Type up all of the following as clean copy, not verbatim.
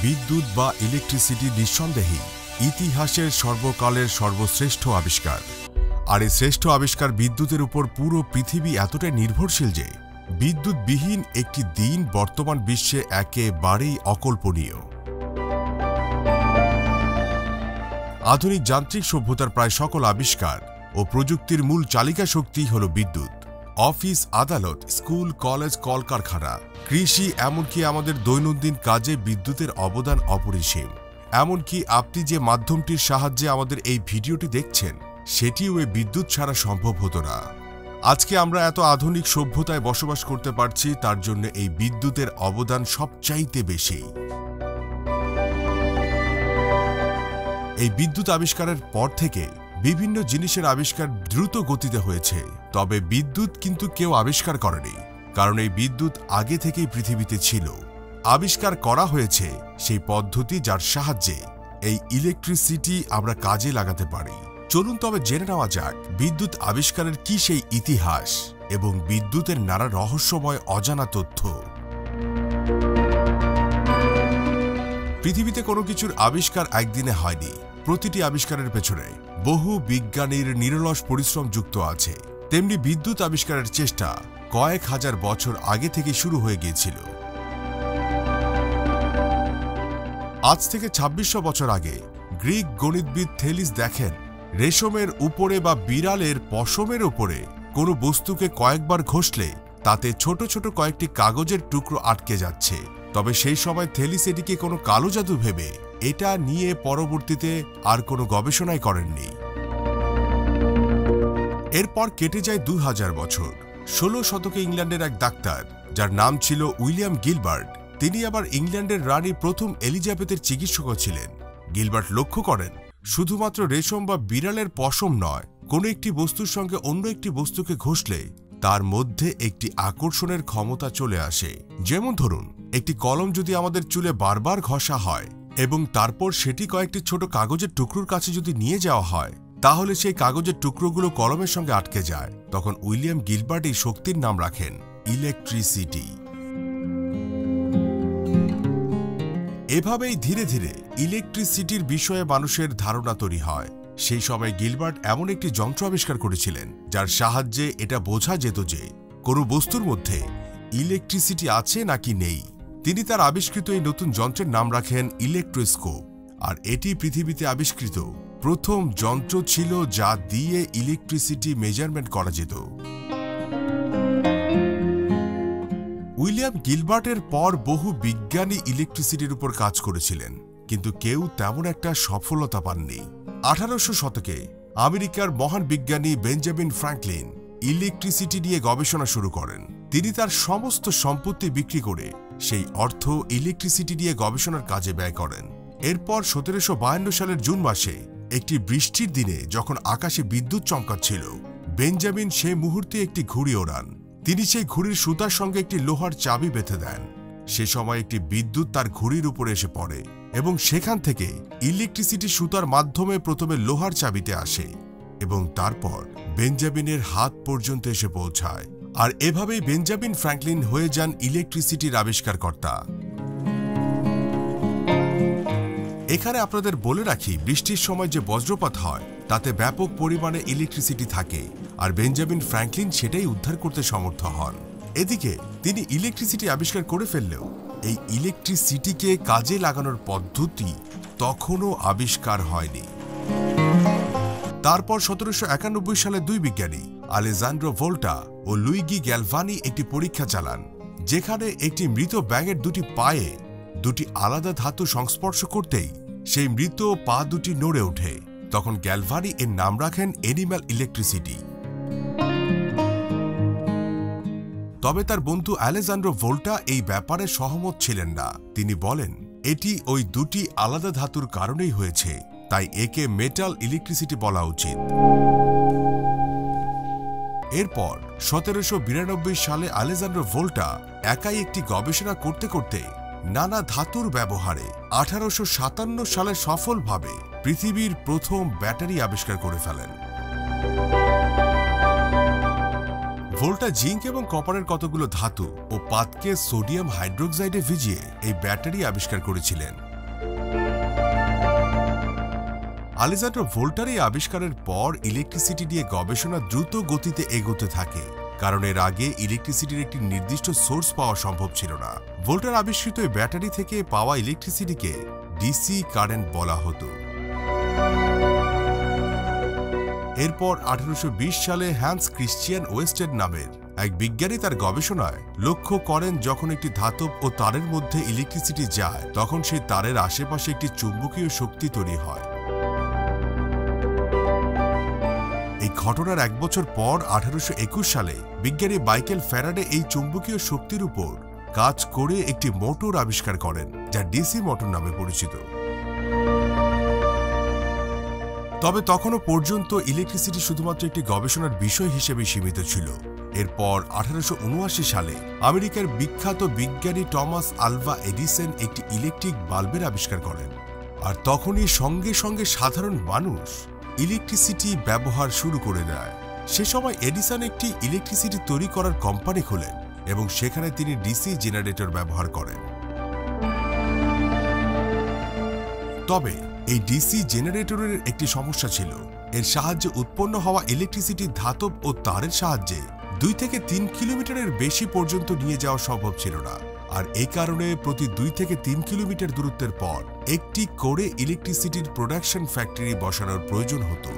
বিদ্যুৎ বা ইলেকট্রিসিটি নিঃসন্দেহেই ইতিহাসের সর্বকালের সর্বশ্রেষ্ঠ আবিষ্কার। আর এই শ্রেষ্ঠ আবিষ্কার বিদ্যুতের উপর পুরো পৃথিবী এতটাই নির্ভরশীল যে বিদ্যুৎবিহীন একটি দিন বর্তমান বিশ্বে একেবারেই অকল্পনীয়। আধুনিক যান্ত্রিক সভ্যতার প্রায় সকল আবিষ্কার ও প্রযুক্তির মূল চালিকা শক্তি হল বিদ্যুৎ। অফিস, আদালত, স্কুল, কলেজ, কলকারখানা, কৃষি, এমনকি আমাদের দৈনন্দিন কাজে বিদ্যুতের অবদান অপরিসীম। এমনকি আপনি যে মাধ্যমটির সাহায্যে আমাদের এই ভিডিওটি দেখছেন সেটিও এই বিদ্যুৎ ছাড়া সম্ভব হতো না। আজকে আমরা এত আধুনিক সভ্যতায় বসবাস করতে পারছি, তার জন্য এই বিদ্যুতের অবদান সবচাইতে বেশি। এই বিদ্যুৎ আবিষ্কারের পর থেকে বিভিন্ন জিনিসের আবিষ্কার দ্রুত গতিতে হয়েছে, তবে বিদ্যুৎ কিন্তু কেউ আবিষ্কার করেনি, কারণ এই বিদ্যুৎ আগে থেকেই পৃথিবীতে ছিল। আবিষ্কার করা হয়েছে সেই পদ্ধতি যার সাহায্যে এই ইলেকট্রিসিটি আমরা কাজে লাগাতে পারি। চলুন তবে জেনে নেওয়া যাক বিদ্যুৎ আবিষ্কারের কি সেই ইতিহাস এবং বিদ্যুতের নানা রহস্যময় অজানা তথ্য। পৃথিবীতে কোনো কিছুর আবিষ্কার একদিনে হয়নি। প্রতিটি আবিষ্কারের পেছনে বহু বিজ্ঞানীর নিরলস পরিশ্রম যুক্ত আছে। তেমনি বিদ্যুৎ আবিষ্কারের চেষ্টা কয়েক হাজার বছর আগে থেকে শুরু হয়ে গিয়েছিল। আজ থেকে ২৬০০ বছর আগে গ্রিক গণিতবিদ থেলিস দেখেন রেশমের উপরে বা বিড়ালের পশমের উপরে কোনো বস্তুকে কয়েকবার ঘষলে তাতে ছোট ছোট কয়েকটি কাগজের টুকরো আটকে যাচ্ছে। তবে সেই সময় থেলিস এটিকে কোনো কালো জাদু ভেবে এটা নিয়ে পরবর্তীতে আর কোনো গবেষণাই করেননি। এরপর কেটে যায় ২০০০ বছর। ১৬ শতকে ইংল্যান্ডের এক ডাক্তার, যার নাম ছিল উইলিয়াম গিলবার্ট, তিনি আবার ইংল্যান্ডের রানী প্রথম এলিজাবেথের চিকিৎসকও ছিলেন। গিলবার্ট লক্ষ্য করেন শুধুমাত্র রেশম বা বিড়ালের পশম নয়, কোনো একটি বস্তুর সঙ্গে অন্য একটি বস্তুকে ঘষলে তার মধ্যে একটি আকর্ষণের ক্ষমতা চলে আসে। যেমন ধরুন, একটি কলম যদি আমাদের চুলে বারবার ঘষা হয় এবং তারপর সেটি কয়েকটি ছোট কাগজের টুকরোর কাছে যদি নিয়ে যাওয়া হয়, তাহলে সেই কাগজের টুকরোগুলো কলমের সঙ্গে আটকে যায়। তখন উইলিয়াম গিলবার্ট এই শক্তির নাম রাখেন ইলেকট্রিসিটি। এভাবেই ধীরে ধীরে ইলেকট্রিসিটির বিষয়ে মানুষের ধারণা তৈরি হয়। সেই সময় গিলবার্ট এমন একটি যন্ত্র আবিষ্কার করেছিলেন যার সাহায্যে এটা বোঝা যেত যে কোনো বস্তুর মধ্যে ইলেকট্রিসিটি আছে নাকি নেই। তিনি তার আবিষ্কৃত এই নতুন যন্ত্রের নাম রাখেন ইলেকট্রোস্কোপ। আর এটি পৃথিবীতে আবিষ্কৃত প্রথম যন্ত্র ছিল যা দিয়ে ইলেকট্রিসিটি মেজারমেন্ট করা যেত। উইলিয়াম গিলবার্টের পর বহু বিজ্ঞানী ইলেকট্রিসিটির উপর কাজ করেছিলেন, কিন্তু কেউ তেমন একটা সফলতা পাননি। ১৮০০ শতকে আমেরিকার মহান বিজ্ঞানী বেঞ্জামিন ফ্র্যাঙ্কলিন ইলেকট্রিসিটি নিয়ে গবেষণা শুরু করেন। তিনি তার সমস্ত সম্পত্তি বিক্রি করে সেই অর্থ ইলেকট্রিসিটি নিয়ে গবেষণার কাজে ব্যয় করেন। এরপর ১৭৫২ সালের জুন মাসে একটি বৃষ্টির দিনে যখন আকাশে বিদ্যুৎ চমকাচ্ছিল, বেঞ্জামিন সে মুহূর্তে একটি ঘুড়ি ওড়ান। তিনি সেই ঘুড়ির সুতার সঙ্গে একটি লোহার চাবি বেঁধে দেন। সে সময় একটি বিদ্যুৎ তার ঘুড়ির উপরে এসে পড়ে এবং সেখান থেকে ইলেকট্রিসিটি সুতার মাধ্যমে প্রথমে লোহার চাবিতে আসে এবং তারপর বেঞ্জামিনের হাত পর্যন্ত এসে পৌঁছায়। আর এভাবেই বেঞ্জামিন ফ্র্যাঙ্কলিন হয়ে যান ইলেকট্রিসিটির আবিষ্কারকর্তা। এখানে আপনাদের বলে রাখি, বৃষ্টির সময় যে বজ্রপাত হয় তাতে ব্যাপক পরিমাণে ইলেকট্রিসিটি থাকে, আর বেঞ্জামিন ফ্র্যাঙ্কলিন সেটাই উদ্ধার করতে সমর্থ হন। এদিকে তিনি ইলেকট্রিসিটি আবিষ্কার করে ফেললেও এই ইলেকট্রিসিটিকে কাজে লাগানোর পদ্ধতি তখনও আবিষ্কার হয়নি। তারপর ১৭৯১ সালে দুই বিজ্ঞানী আলেজান্দ্রো ভোল্টা ও লুইগি গ্যালভানি একটি পরীক্ষা চালান, যেখানে একটি মৃত ব্যাঙের দুটি পায়ে দুটি আলাদা ধাতু সংস্পর্শ করতেই সেই মৃত পা দুটি নড়ে ওঠে। তখন গ্যালভানি এর নাম রাখেন অ্যানিম্যাল ইলেকট্রিসিটি। তবে তার বন্ধু আলেজান্দ্রো ভোল্টা এই ব্যাপারে সহমত ছিলেন না। তিনি বলেন, এটি ওই দুটি আলাদা ধাতুর কারণেই হয়েছে, তাই একে মেটাল ইলেকট্রিসিটি বলা উচিত। এরপর ১৭৯২ সালে আলেজান্দ্রো ভোল্টা একাই একটি গবেষণা করতে করতে নানা ধাতুর ব্যবহারে ১৮৫৭ সালে সফলভাবে পৃথিবীর প্রথম ব্যাটারি আবিষ্কার করে ফেলেন। ভোল্টা জিঙ্ক এবং কপারের কতগুলো ধাতু ও পাতকে সোডিয়াম হাইড্রোক্সাইডে ভিজিয়ে এই ব্যাটারি আবিষ্কার করেছিলেন। আলেজান্ড্রো ভোল্টার এই আবিষ্কারের পর ইলেকট্রিসিটি নিয়ে গবেষণা দ্রুত গতিতে এগোতে থাকে, কারণ এর আগে ইলেকট্রিসিটির একটি নির্দিষ্ট সোর্স পাওয়া সম্ভব ছিল না। ভোল্টার আবিষ্কৃত ব্যাটারি থেকে পাওয়া ইলেকট্রিসিটিকে ডিসি কারেন্ট বলা হতো। এরপর 1820 সালে হ্যান্স ক্রিশ্চিয়ান ওয়েস্টেড নামের এক বিজ্ঞানী তার গবেষণায় লক্ষ্য করেন যখন একটি ধাতব ও তারের মধ্যে ইলেকট্রিসিটি যায় তখন সেই তারের আশেপাশে একটি চুম্বকীয় শক্তি তৈরি হয়। এই ঘটনার 1 বছর পর 1821 সালে বিজ্ঞানী মাইকেল ফ্যারাডে এই চুম্বকীয় শক্তির উপর কাজ করে একটি মোটর আবিষ্কার করেন, যা ডিসি মোটর নামে পরিচিত। তবে তখনও পর্যন্ত ইলেকট্রিসিটি শুধুমাত্র একটি গবেষণার বিষয় হিসেবে সীমিত ছিল। এরপর 1879 সালে আমেরিকার বিখ্যাত বিজ্ঞানী টমাস আলভা এডিসন একটি ইলেকট্রিক বাল্বের আবিষ্কার করেন, আর তখনই সঙ্গে সঙ্গে সাধারণ মানুষ ইলেকট্রিসিটি ব্যবহার শুরু করে দেয়। সে সময় এডিসন একটি ইলেকট্রিসিটি তৈরি করার কোম্পানি খোলেন এবং সেখানে তিনি ডিসি জেনারেটর ব্যবহার করেন। তবে এই ডিসি জেনারেটরের একটি সমস্যা ছিল, এর সাহায্যে উৎপন্ন হওয়া ইলেকট্রিসিটি ধাতব ও তারের সাহায্যে 2 থেকে 3 কিলোমিটারের বেশি পর্যন্ত নিয়ে যাওয়া সম্ভব ছিল না, আর এই কারণে প্রতি 2 থেকে 3 কিলোমিটার দূরত্বের পর একটি করে ইলেকট্রিসিটির প্রোডাকশন ফ্যাক্টরি বসানোর প্রয়োজন হতো।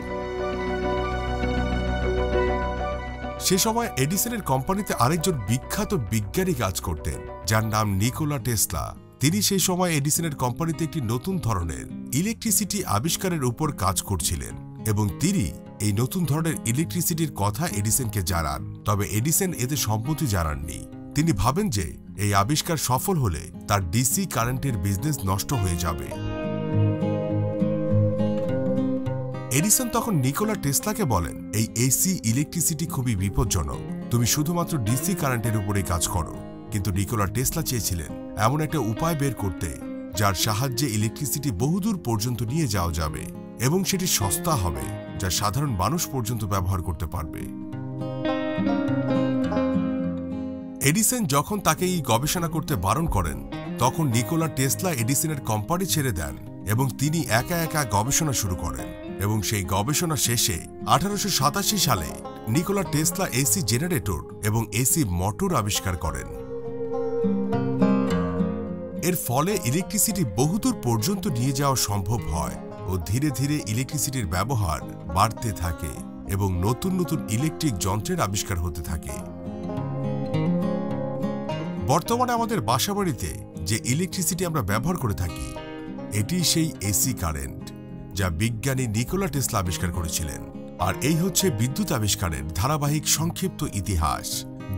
সে সময় এডিসনের কোম্পানিতে আরেকজন বিখ্যাত বিজ্ঞানী কাজ করতেন, যার নাম নিকোলা টেসলা। তিনি সেই সময় এডিসনের কোম্পানিতে একটি নতুন ধরনের ইলেকট্রিসিটি আবিষ্কারের উপর কাজ করছিলেন এবং তিনি এই নতুন ধরনের ইলেকট্রিসিটির কথা এডিসনকে জানান। তবে এডিসন এতে সম্মতি জানাননি। তিনি ভাবেন যে এই আবিষ্কার সফল হলে তার ডিসি কারেন্টের বিজনেস নষ্ট হয়ে যাবে। এডিসন তখন নিকোলা টেসলাকে বলেন, এই এসি ইলেকট্রিসিটি খুবই বিপজ্জনক, তুমি শুধুমাত্র ডিসি কারেন্টের উপরেই কাজ করো। কিন্তু নিকোলা টেসলা চেয়েছিলেন এমন একটা উপায় বের করতে যার সাহায্যে ইলেকট্রিসিটি বহুদূর পর্যন্ত নিয়ে যাওয়া যাবে এবং সেটি সস্তা হবে, যা সাধারণ মানুষ পর্যন্ত ব্যবহার করতে পারবে। এডিসন যখন তাকে এই গবেষণা করতে বারণ করেন তখন নিকোলা টেসলা এডিসনের কোম্পানি ছেড়ে দেন এবং তিনি একা একা গবেষণা শুরু করেন এবং সেই গবেষণা শেষে 1887 সালে নিকোলা টেসলা এসি জেনারেটর এবং এসি মোটর আবিষ্কার করেন। এর ফলে ইলেকট্রিসিটি বহুদূর পর্যন্ত নিয়ে যাওয়া সম্ভব হয় ও ধীরে ধীরে ইলেকট্রিসিটির ব্যবহার বাড়তে থাকে এবং নতুন নতুন ইলেকট্রিক যন্ত্রের আবিষ্কার হতে থাকে। বর্তমানে আমাদের বাসাবাড়িতে যে ইলেকট্রিসিটি আমরা ব্যবহার করে থাকি এটি সেই এসি কারেন্ট, যা বিজ্ঞানী নিকোলা টেসলা আবিষ্কার করেছিলেন। আর এই হচ্ছে বিদ্যুৎ আবিষ্কারের ধারাবাহিক সংক্ষিপ্ত ইতিহাস।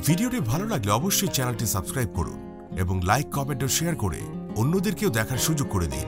ভিডিওটি ভালো লাগলে অবশ্যই চ্যানেলটি সাবস্ক্রাইব করুন এবং লাইক, কমেন্ট ও শেয়ার করে অন্যদেরকেও দেখার সুযোগ করে দিন।